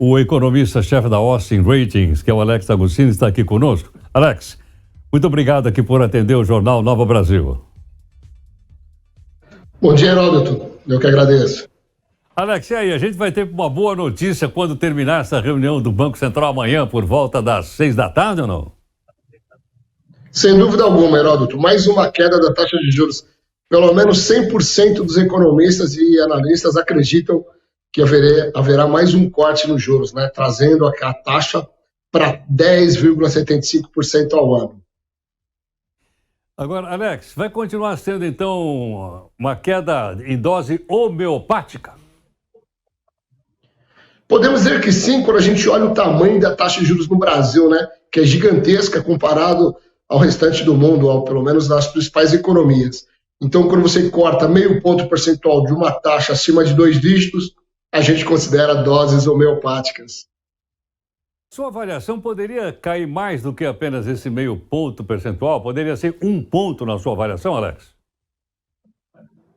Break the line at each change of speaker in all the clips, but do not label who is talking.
O economista-chefe da Austin Ratings, que é o Alex Agostini, está aqui conosco. Alex, muito obrigado aqui por atender o Jornal Nova Brasil.
Bom dia, Heródoto. Eu que agradeço.
Alex, e aí, a gente vai ter uma boa notícia quando terminar essa reunião do Banco Central amanhã por volta das 6 da tarde ou não?
Sem dúvida alguma, Heródoto. Mais uma queda da taxa de juros. Pelo menos 100% dos economistas e analistas acreditam que haverá mais um corte nos juros, né? Trazendo a taxa para 10,75% ao ano.
Agora, Alex, vai continuar sendo, então, uma queda em dose homeopática?
Podemos dizer que sim, quando a gente olha o tamanho da taxa de juros no Brasil, né? Que é gigantesca comparado ao restante do mundo, pelo menos nas principais economias. Então, quando você corta meio ponto percentual de uma taxa acima de 2 dígitos, a gente considera doses homeopáticas.
Sua avaliação poderia cair mais do que apenas esse meio ponto percentual? Poderia ser 1 ponto na sua avaliação, Alex?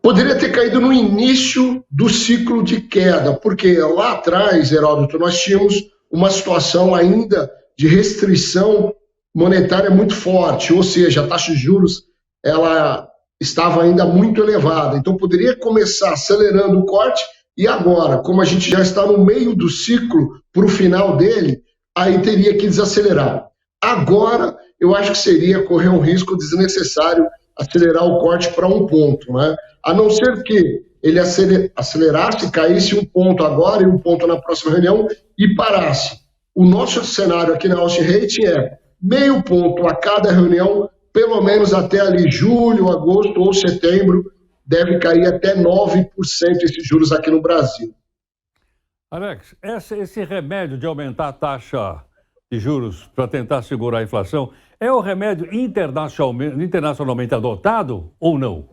Poderia ter caído no início do ciclo de queda, porque lá atrás, Heródoto, nós tínhamos uma situação ainda de restrição monetária muito forte, ou seja, a taxa de juros ela estava ainda muito elevada. Então poderia começar acelerando o corte e agora, como a gente já está no meio do ciclo para o final dele, aí teria que desacelerar. Agora, eu acho que seria correr um risco desnecessário acelerar o corte para 1 ponto, né? A não ser que ele acelerasse, caísse 1 ponto agora e 1 ponto na próxima reunião e parasse. O nosso cenário aqui na Austin Rating é meio ponto a cada reunião, pelo menos até ali julho, agosto ou setembro, deve cair até 9% esses juros aqui no Brasil.
Alex, esse remédio de aumentar a taxa de juros para tentar segurar a inflação é o remédio internacionalmente adotado ou não?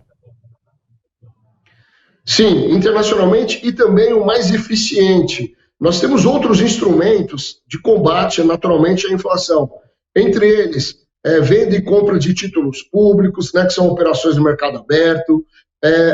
Sim, internacionalmente e também o mais eficiente. Nós temos outros instrumentos de combate, naturalmente, à inflação. Entre eles, venda e compra de títulos públicos, né, que são operações no mercado aberto,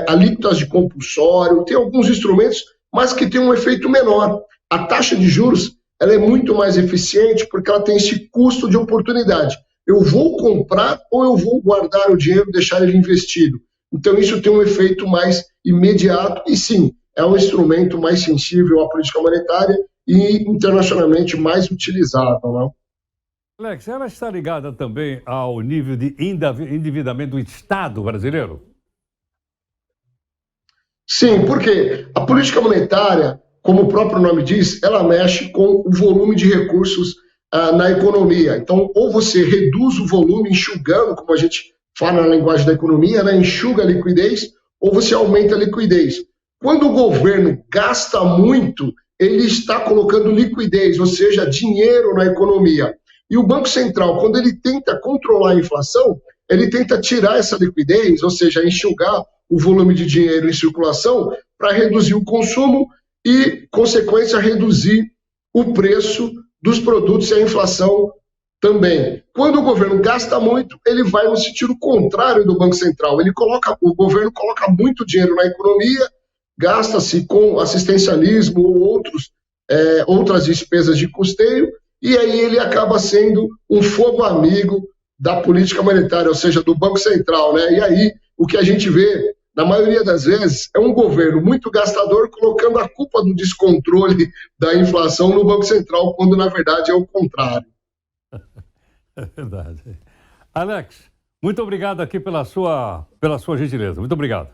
alíquotas de compulsório, tem alguns instrumentos, mas que tem um efeito menor. A taxa de juros ela é muito mais eficiente porque ela tem esse custo de oportunidade. Eu vou comprar ou eu vou guardar o dinheiro e deixar ele investido. Então isso tem um efeito mais imediato e sim, é um instrumento mais sensível à política monetária e internacionalmente mais utilizado, não?
Alex, ela está ligada também ao nível de endividamento do Estado brasileiro?
Sim, porque a política monetária, como o próprio nome diz, ela mexe com o volume de recursos na economia. Então, ou você reduz o volume enxugando, como a gente fala na linguagem da economia, né, enxuga a liquidez, ou você aumenta a liquidez. Quando o governo gasta muito, ele está colocando liquidez, ou seja, dinheiro na economia. E o Banco Central, quando ele tenta controlar a inflação, ele tenta tirar essa liquidez, ou seja, enxugar o volume de dinheiro em circulação para reduzir o consumo e, consequência, reduzir o preço dos produtos e a inflação também. Quando o governo gasta muito, ele vai no sentido contrário do Banco Central. O governo coloca muito dinheiro na economia, gasta-se com assistencialismo ou outras despesas de custeio, e aí ele acaba sendo um fogo amigo da política monetária, ou seja, do Banco Central, né? E aí o que a gente vê, na maioria das vezes, é um governo muito gastador colocando a culpa do descontrole da inflação no Banco Central, quando na verdade é o contrário.
É verdade. Alex, muito obrigado aqui pela sua gentileza. Muito obrigado.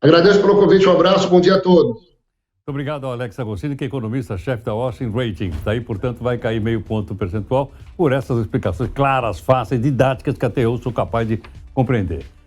Agradeço pelo convite, um abraço, bom dia a todos.
Muito obrigado ao Alex Agostini, que é economista-chefe da Austin Ratings. Daí, portanto, vai cair meio ponto percentual por essas explicações claras, fáceis, didáticas que até eu sou capaz de compreender.